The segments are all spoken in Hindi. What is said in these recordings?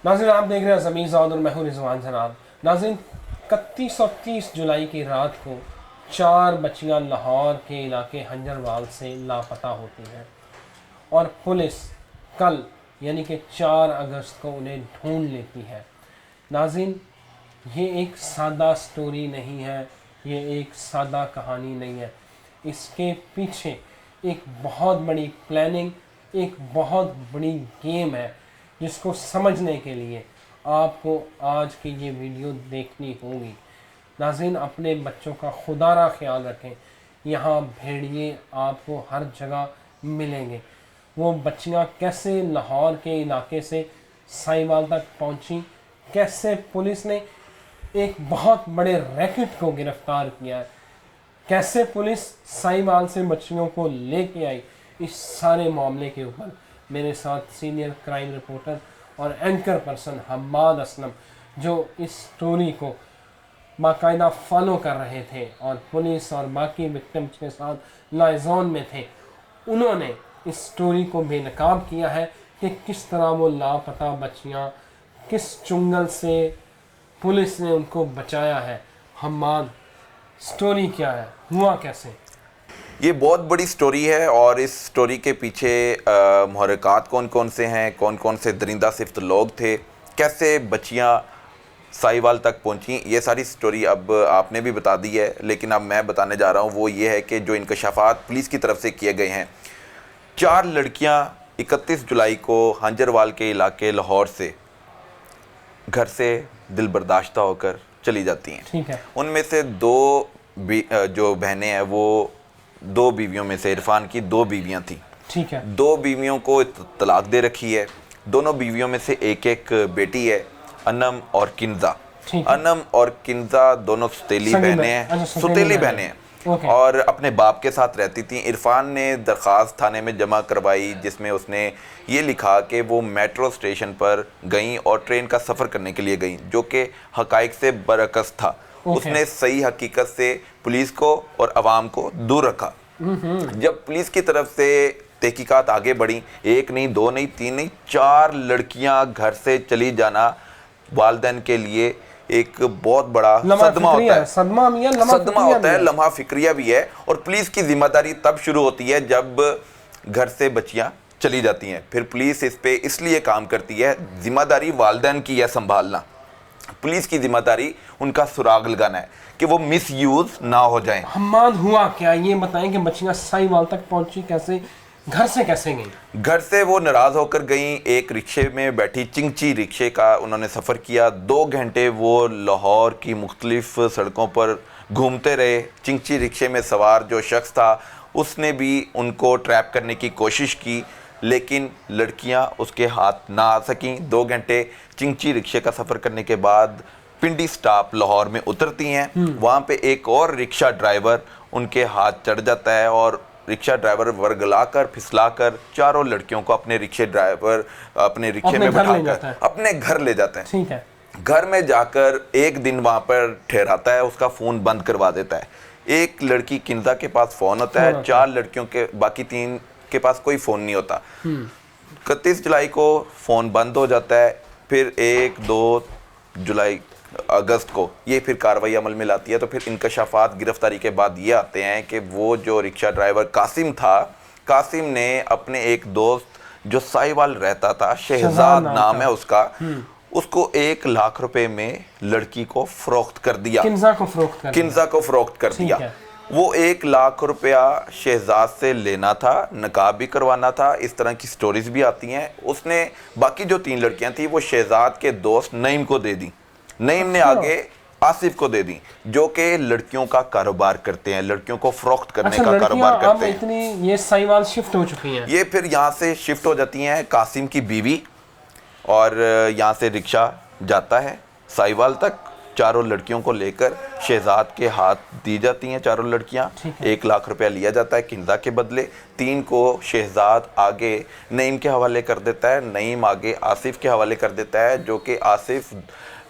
नाज़रीन, आप देख रहे हैं ज़मीज़ और मैं हूं रिजवान जनाब। नाज़रीन, 31 और 30 जुलाई की रात को 4 बच्चियां लाहौर के इलाके हंजरवाल से लापता होती हैं और पुलिस कल यानी कि 4 अगस्त को उन्हें ढूंढ लेती है। नाज़रीन, ये एक सादा स्टोरी नहीं है, ये एक सादा कहानी नहीं है। इसके पीछे एक बहुत बड़ी प्लानिंग, एक बहुत बड़ी गेम है जिसको समझने के लिए आपको आज की ये वीडियो देखनी होगी। नाज़रीन, अपने बच्चों का खुदारा ख्याल रखें। यहाँ भेड़िए आपको हर जगह मिलेंगे। वो बच्चियाँ कैसे लाहौर के इलाके से साहिवाल तक पहुँची, कैसे पुलिस ने एक बहुत बड़े रैकेट को गिरफ्तार किया है, कैसे पुलिस साहिवाल से बच्चियों को लेके आई, इस सारे मामले के ऊपर मेरे साथ सीनियर क्राइम रिपोर्टर और एंकर पर्सन हम्माद असलम, जो इस स्टोरी को बाकायदा फॉलो कर रहे थे और पुलिस और बाकी विक्टिम्स के साथ लाइजॉन में थे, उन्होंने इस स्टोरी को बेनकाब किया है कि किस तरह वो लापता बच्चियाँ किस चुंगल से पुलिस ने उनको बचाया है। हम्माद, स्टोरी क्या है, हुआ कैसे? ये बहुत बड़ी स्टोरी है और इस स्टोरी के पीछे मुहर्रिकात कौन कौन से हैं, कौन कौन से दरिंदा सिफ्त लोग थे, कैसे बच्चियाँ साहिवाल तक पहुंची, ये सारी स्टोरी अब आपने भी बता दी है। लेकिन अब मैं बताने जा रहा हूँ वो ये है कि जो इंकशाफात पुलिस की तरफ से किए गए हैं, 4 लड़कियाँ 31 जुलाई को हंजरवाल के इलाके लाहौर से घर से दिल बर्दाश्ता होकर चली जाती हैं। ठीक है। उनमें से जो बहनें हैं वो 2 बीवियों में से, इरफान की 2 बीवियां थी। ठीक है। 2 बीवियों को तलाक दे रखी है। दोनों बीवियों में से एक एक बेटी है, अनम और किंजा। अनम और किंजा दोनों सुतेली बहनें हैं, सुतेली बहनें हैं और अपने बाप के साथ रहती थी। इरफान ने दरख्वास्त थाने में जमा करवाई जिसमें उसने ये लिखा कि वो मेट्रो स्टेशन पर गई और ट्रेन का सफ़र करने के लिए गई, जो कि हकाइक से बरअक्स था। उसने सही हकीकत से पुलिस को और अवाम को दूर रखा। जब पुलिस की तरफ से तहकीकात आगे बढ़ी, 1 नहीं, 2 नहीं, 3 नहीं, 4 लड़कियां घर से चली जाना वालिदैन के लिए एक बहुत बड़ा सदमा होता है। सदमा होता है, लम्हा फिक्रिया भी है। और पुलिस की जिम्मेदारी तब शुरू होती है जब घर से बच्चियां चली जाती हैं। फिर पुलिस इस पे इसलिए काम करती है, जिम्मेदारी वालिदैन की है संभालना। पुलिस की जिम्मेदारी उनका सुराग लगाना है कि वो मिस यूज ना हो जाएं। हम्माद, हुआ क्या, ये बताएं कि बच्चियां साहिवाल तक पहुंची कैसे, घर से कैसे गई? घर से वो नाराज होकर गई। एक रिक्शे में बैठी, चिंची रिक्शे का उन्होंने सफ़र किया। 2 घंटे वो लाहौर की मुख्तलिफ सड़कों पर घूमते रहे। चिंची रिक्शे में सवार जो शख्स था उसने भी उनको ट्रैप करने की कोशिश की, लेकिन लड़कियां उसके हाथ ना आ सकीं। 2 घंटे चिंची रिक्शे का सफ़र करने के बाद पिंडी स्टॉप लाहौर में उतरती हैं। वहाँ पे एक और रिक्शा ड्राइवर उनके हाथ चढ़ जाता है और रिक्शा ड्राइवर वर्गलाकर फिसलाकर 4 लड़कियों को अपने रिक्शे में बिठाकर अपने घर ले जाता है। ठीक है। घर में जाकर एक दिन वहाँ पर ठहराता है, उसका फ़ोन बंद करवा देता है। एक लड़की किंजा के पास फ़ोन होता है, 4 लड़कियों के, बाकी 3 के पास कोई फ़ोन नहीं होता। 31 जुलाई को फ़ोन बंद हो जाता है। फिर 1-2 जुलाई अगस्त को ये फिर कार्रवाई अमल में लाती है। तो फिर इंकशाफात गिरफ्तारी के बाद ये आते हैं कि वो जो रिक्शा ड्राइवर कासिम था, कासिम ने अपने एक दोस्त जो साहिवाल रहता था, शहजाद नाम है उसका, उसको 1 लाख रुपए में लड़की को फरोख्त कर दिया। किंजा को फरोख्त कर दिया। वो 1 लाख रुपया शहजाद से लेना था, नकाब भी करवाना था। इस तरह की स्टोरीज भी आती हैं। उसने बाकी जो 3 लड़कियां थी वो शहजाद के दोस्त नईम को दे दी। नईम ने आगे आसिफ को दे दी, जो कि लड़कियों का कारोबार करते हैं, लड़कियों को फरोख्त करने का कारोबार करते हैं। इतनी ये साहिवाल शिफ्ट हो चुकी हैं। ये फिर यहाँ से शिफ्ट हो जाती हैं कासिम की बीवी और यहाँ से रिक्शा जाता है साहिवाल तक। 4 लड़कियों को लेकर शहजाद के हाथ दी जाती हैं 4 लड़कियां। 1 लाख रुपया लिया जाता है किंजा के बदले। 3 को शहजाद आगे नईम के हवाले कर देता है, नईम आगे आसिफ के हवाले कर देता है, जो कि आसिफ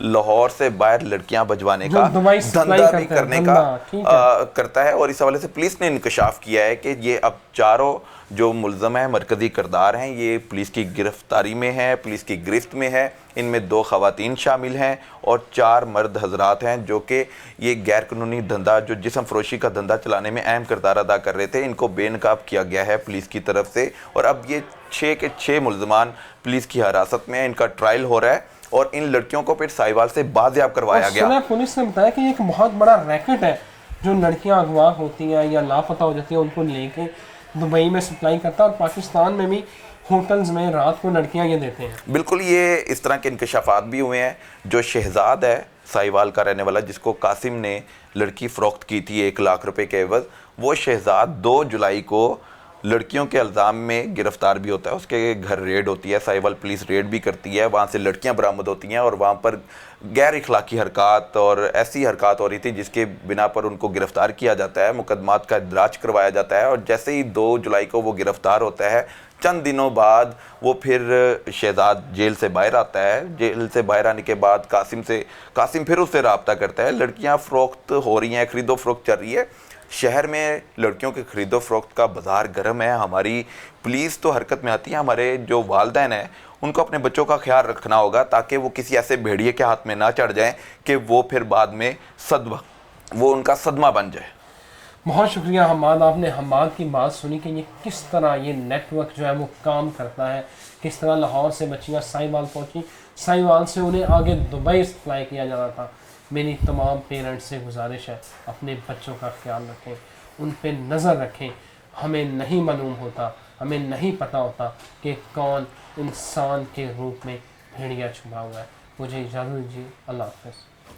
लाहौर से बाहर लड़कियां भजवाने का दुबई सप्लाई धंधा भी करते हैं, करने धंधा, का करता है। और इस हवाले से पुलिस ने इंकशाफ किया है कि ये अब चारों जो मुल्ज़म हैं, मरकज़ी किरदार हैं, ये पुलिस की गिरफ्तारी में है, पुलिस की गिरफ्त में है। इनमें 2 ख़वातीन शामिल हैं और 4 मर्द हजरात हैं जो कि ये गैर कानूनी धंधा, जो जिस्म फरोशी का धंधा चलाने में अहम किरदार अदा कर रहे थे। इनको बेनकाब किया गया है पुलिस की तरफ से और अब ये 6 के 6 मुल्ज़मान पुलिस की हिरासत में है। इनका ट्रायल हो रहा है और इन लड़कियों को फिर साहिवाल से बाजियाब करवाया गया। पुलिस ने बताया कि एक बहुत बड़ा रैकेट है जो लड़कियां अगवा होती हैं या लापता हो जाती हैं, उनको लेके दुबई में सप्लाई करता है और पाकिस्तान में भी होटल्स में रात को लड़कियां ये देते हैं। बिल्कुल, ये इस तरह के इंकशाफात भी हुए हैं। जो शहजाद है साहिवाल का रहने वाला, जिसको कासिम ने लड़की फ़रोख्त की थी 1 लाख रुपए के एवज़, वो शहजाद 2 जुलाई को लड़कियों के इल्ज़ाम में गिरफ्तार भी होता है। उसके घर रेड होती है, साहिवाल पुलिस रेड भी करती है, वहाँ से लड़कियाँ बरामद होती हैं और वहाँ पर गैर इखलाकी हरकत और ऐसी हरकत हो रही थी जिसके बिना पर उनको गिरफ़्तार किया जाता है, मुकदमात का इदराज करवाया जाता है। और जैसे ही 2 जुलाई को वो गिरफ़्तार होता है, चंद दिनों बाद वो फिर शहजाद जेल से बाहर आता है। जेल से बाहर आने के बाद कासिम फिर उससे रब्ता करता है। लड़कियां फ़रोख्त हो रही हैं, खरीदो फ़रोख्त चल रही है। शहर में लड़कियों के खरीदो फ़रोख्त का बाज़ार गर्म है। हमारी पुलिस तो हरकत में आती है, हमारे जो वालिदैन हैं उनको अपने बच्चों का ख्याल रखना होगा ताकि वो किसी ऐसे भेड़िए के हाथ में ना चढ़ जाएं कि वो फिर बाद में उनका सदमा बन जाए। बहुत शुक्रिया हम्माद, आपने हम्माद की बात सुनी कि ये किस तरह ये नेटवर्क जो है वो काम करता है, किस तरह लाहौर से बच्चियाँ साहिवाल पहुँची, साहिवाल से उन्हें आगे दुबई सप्लाई किया जा रहा था। मेरी तमाम पेरेंट्स से गुजारिश है, अपने बच्चों का ख्याल रखें, उन पे नज़र रखें। हमें नहीं मालूम होता, हमें नहीं पता होता कि कौन इंसान के रूप में भेड़िया छुपा हुआ है। मुझे इजाज़त दीजिए, अल्लाह हाफ़िज़।